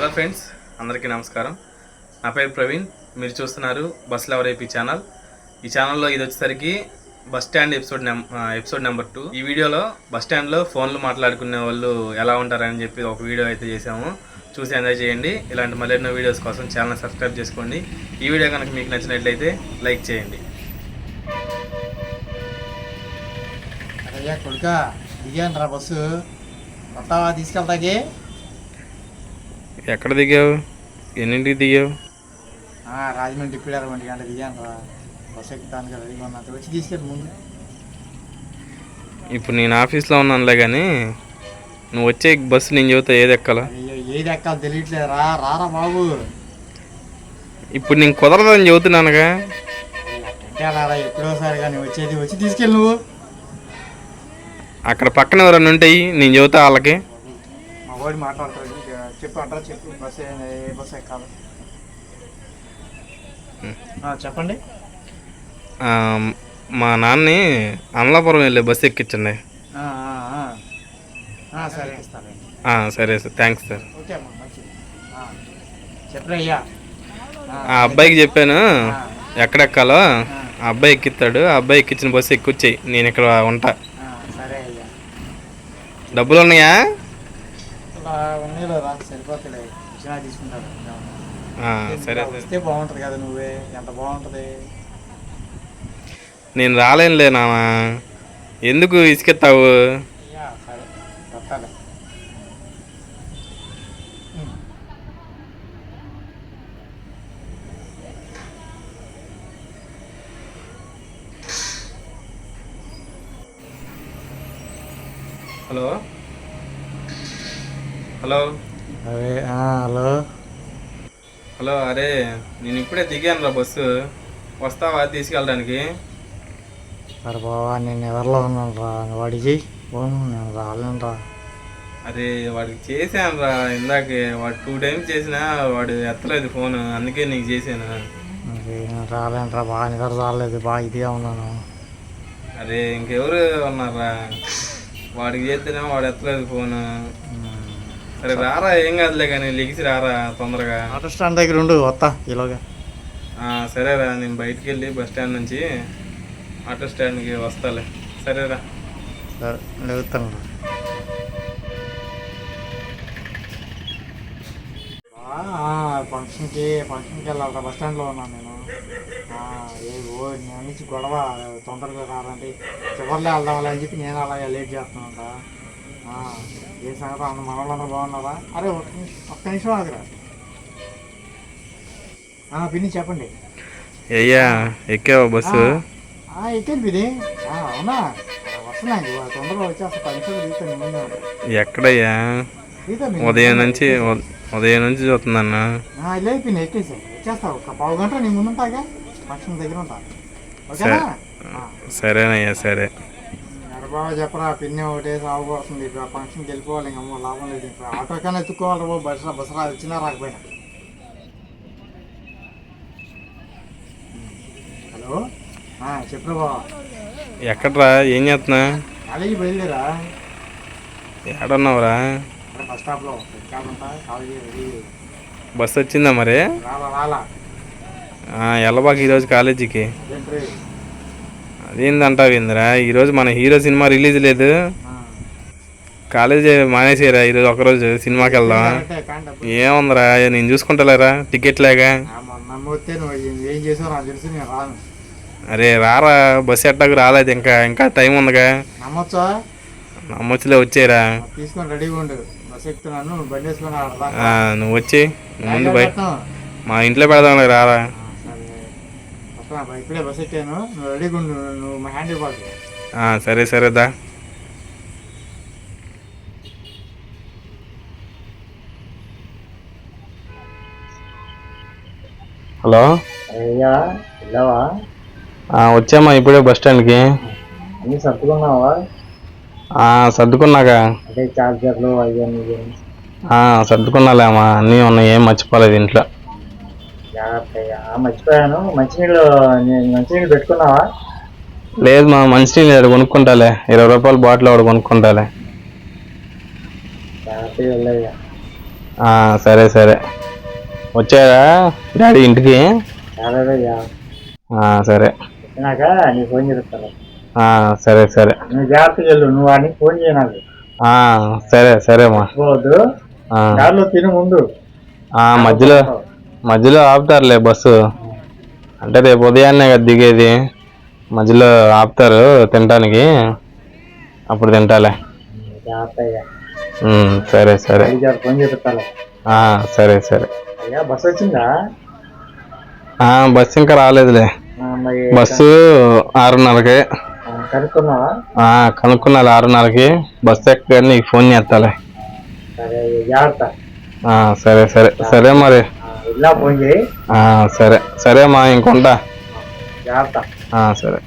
Hello friends, అందరికీ నమస్కారం. నా పేరు ప్రవీణ్. మీరు చూస్తున్నారు బస్ లవర్ ఏపీ ఛానల్. ఈ ఛానల్లో ఇది వచ్చేసరికి బస్ స్టాండ్ ఎపిసోడ్ నెంబర్ 2. ఈ వీడియోలో బస్ స్టాండ్లో ఫోన్లు మాట్లాడుకునే వాళ్ళు ఎలా ఉంటారని చెప్పి ఒక వీడియో అయితే చేసాము. చూసి ఎంజాయ్ చేయండి. ఇలాంటి మరెన్నో వీడియోస్ కోసం ఛానల్ సబ్స్క్రైబ్ చేసుకోండి. ఈ వీడియో కనుక మీకు నచ్చినట్లయితే లైక్ చేయండి. అయ్యా కొడుకా, దిగాను రా బస్సు. వస్తావా తీసుకెళ్తాకి? ఎక్కడ దిగావు? ఎన్నింటికి దిగావు? రాజమండ్రి ఇప్పుడు 1 గంట దిగాను రా. బస్సు ఎక్కుతాను కదా, ఇదిగొన్నంత వచ్చి తీసుకెళ్ళి ముందు. ఇప్పుడు నేను ఆఫీస్లో ఉన్నానులే, కానీ నువ్వు వచ్చే బస్సు నేను చెబుతా ఏది ఎక్కాలా. అయ్యో ఏది ఎక్కాలి తెలియట్లేదు రా. రారా బాబు. ఇప్పుడు నేను కుదరదని చెబుతున్నానుగా. అంటే అలా రా, ఎప్పుడోసారి కానీ వచ్చేది. వచ్చి తీసుకెళ్ళి నువ్వు. అక్కడ పక్కన ఎవరన్నా ఉంటాయి, నేను చెబుతా వాళ్ళకి. మా వాడు మాట్లాడతాడు. చెప్పు అంటారా, చెప్పు. బస్సు ఏ బస్సు ఎక్కాలి చెప్పండి. మా నాన్నని అమలాపురం వెళ్ళే బస్సు ఎక్కించండి. సరే ఇస్తాను. సరే సార్, థ్యాంక్స్ సార్. ఓకే అమ్మా, మంచిది. చెప్పరయ్యా. ఆ అబ్బాయికి చెప్పాను ఎక్కడెక్కాలో. ఆ అబ్బాయి ఎక్కిస్తాడు. ఆ అబ్బాయి ఎక్కించిన బస్సు ఎక్కువచ్చాయి, నేను ఇక్కడ ఉంటా. సరే అయ్యా. డబ్బులు ఉన్నాయా? ఉన్నీలో రా, సరిపోతుంది. ఇచ్చినా తీసుకుంటాడు. సరే వస్తే బాగుంటుంది కదా. నువ్వే ఎంత బాగుంటుంది. నేను రాలేనులే నాన్న, ఎందుకు ఇసుకెత్తావు? సరే వస్తాలే. హలో హలో అరే హలో. హలో, అరే నేను ఇప్పుడే దిగాను రా బస్సు. వస్తావా తీసుకెళ్ళడానికి? సరే బాబా, నేను ఎవరిలో ఉన్నాను రా. వాడికి నేను రాలేను రా. అరే వాడికి చేశాను రా ఇందాకే. వాడు 2 times చేసినా వాడు ఎత్తలేదు ఫోన్, అందుకే నీకు చేశాను. నేను రాలేను రా. బాగా నిద్ర రాలేదు, బాగా ఇదిగా ఉన్నాను. అరే ఇంకెవరు ఉన్నారా? వాడికి చేస్తేనే వాడు ఎత్తలేదు ఫోన్. సరే రారా, ఏం కాదులే, కానీ లెగిసి రారా తొందరగా. ఆటో స్టాండ్ దగ్గర ఉండు, వస్తా ఈలోగా. సరేరా, నేను బయటికి వెళ్ళి బస్ స్టాండ్ నుంచి ఆటో స్టాండ్కి వస్తాలే. సరేరా. సరే లేగుతాను రా. ఫంక్షన్కి వెళ్ళాలి. బస్ స్టాండ్లో ఉన్నాను నేను. నేను నుంచి గొడవ, తొందరగా రారంటే చివరిలో వెళ్దాం అని చెప్పి నేను అలాగే లేట్ చేస్తున్నాను రా. ఏ సంగతి అన్న, మన వాళ్ళందరూ బాగున్నారా? అరే ఒక్క నిమిషం ఆగరా. పిన్ని చెప్పండి. అయ్యా ఎక్కావా బస్సు? ఎక్కాను పిన్ని. అవునా, వస్తున్నాయి. తొందరగా వచ్చేస్తా. 10 నిమిషాలు దిగుతాను ముందు. ఎక్కడయ్యా? ఉదయం నుంచి చూస్తుందన్న. లేదు పిన్ని, ఎక్కేసా. వచ్చేస్తా. ఒక పావు గంట నీ ముందు ఉంటాగా, ఫంక్షన్ దగ్గర ఉంటా. ఓకేనా? సరేనయ్యా, సరే. బాగా చెప్పరా. పిన్ని ఒకటే సాగు పడుతుంది. ఇప్పుడు ఫంక్షన్కి వెళ్ళిపోవాలి. ఇంకా లాభం లేదు. ఇప్పుడు ఆటో కన్నా ఎత్తుకోవాలి. బస్సు వచ్చినా రాకపోయినా. హలో చెప్పరా బాబా. ఎక్కడరా, ఏం చేస్తున్నా? కాలేజీ బయలుదేరా. ఎక్కడున్నావురా? బస్ స్టాప్లో ఎక్కాలంటా. College ready. బస్సు వచ్చిందా మరి? రాలా. వెళ్ళబాక ఈరోజు కాలేజీకి. అదేంటి అదేందంటావు ఇందిరా? ఈరోజు మన హీరో సినిమా రిలీజ్ లేదు. కాలేజీ మానేసేరా ఈరోజు ఒకరోజు సినిమాకి వెళ్దాం. ఏముందిరా, నేను చూసుకుంటలేరా టికెట్ లేగా. ఏం చేసావు నాకు తెలుసు, నేను రాను. అరే రారా, బస్సు ఎట్టాకు రాలేదు, ఇంకా టైం ఉందిగా. నమ్మొచ్చా? నమ్మొచ్చులే, వచ్చేరా. తీసుకొని రెడీగా ఉండు. బస్సు ఎక్కుతున్నాను, బండి వేసుకొని. నువ్వు వచ్చి ముందు మా ఇంట్లో పెడదాంలే, రారా. ఇప్పుడే బస్ ఎక్కాను, నువ్వు రెడీగా ఉండు. నువ్వు మా హ్యాండ్ ఇవ్వాలి. సరే సరేదా. హలో అయ్యా, వెళ్ళావా? వచ్చామా ఇప్పుడే బస్ స్టాండ్కి. అన్నీ సర్దుకున్నావా? సర్దుకున్నాగా. అంటే చార్జర్లు అయ్యా సర్దుకున్నాలేమా, అన్నీ ఉన్నాయి, ఏం మర్చిపోలేదు ఇంట్లో. మర్చిపోయాను. మంచినీళ్ళు పెట్టుకున్నావా? లేదు మా మంచినీళ్ళు కొనుక్కుంటాలే, 20 రూపాయల బాటిల్ ఒకటి కొనుక్కుంటాలే. సరే సరే వచ్చారా డాడీ ఇంటికి? సరేదయ్యా, సరే వచ్చినాక నీ ఫోన్ చేస్తాను. సరే సరే నువ్వు జాగ్రత్తగా వెళ్ళు, నువ్వు వాడిని ఫోన్ చేయ నాకు. సరే సరేమ్మా. పోవద్దు, దారిలో తిని ముందు. మధ్యలో మధ్యలో ఆపుతారులే బస్సు, అంటే రేపు ఉదయాన్నే కదా దిగేది, మధ్యలో ఆపుతారు తినటానికి, అప్పుడు తింటాలే. జాగ్రత్తగా. సరే సరే ఫోన్ చేస్తాను. సరే సరే. అయ్యా బస్సు వచ్చిందా? బస్సు ఇంకా రాలేదులే, బస్సు 6:30కి. కనుక్కున్నావా? కనుక్కున్నాలి 6:30కి బస్సు ఎక్కగానే నీకు ఫోన్ చేస్తాలే. సరే జాగ్రత్త. సరే సరే సరే మరి. ఇలా ఫోన్ చేయి. సరే సరే అమ్మా, ఇంకొంటా. జాగ్రత్త. సరే.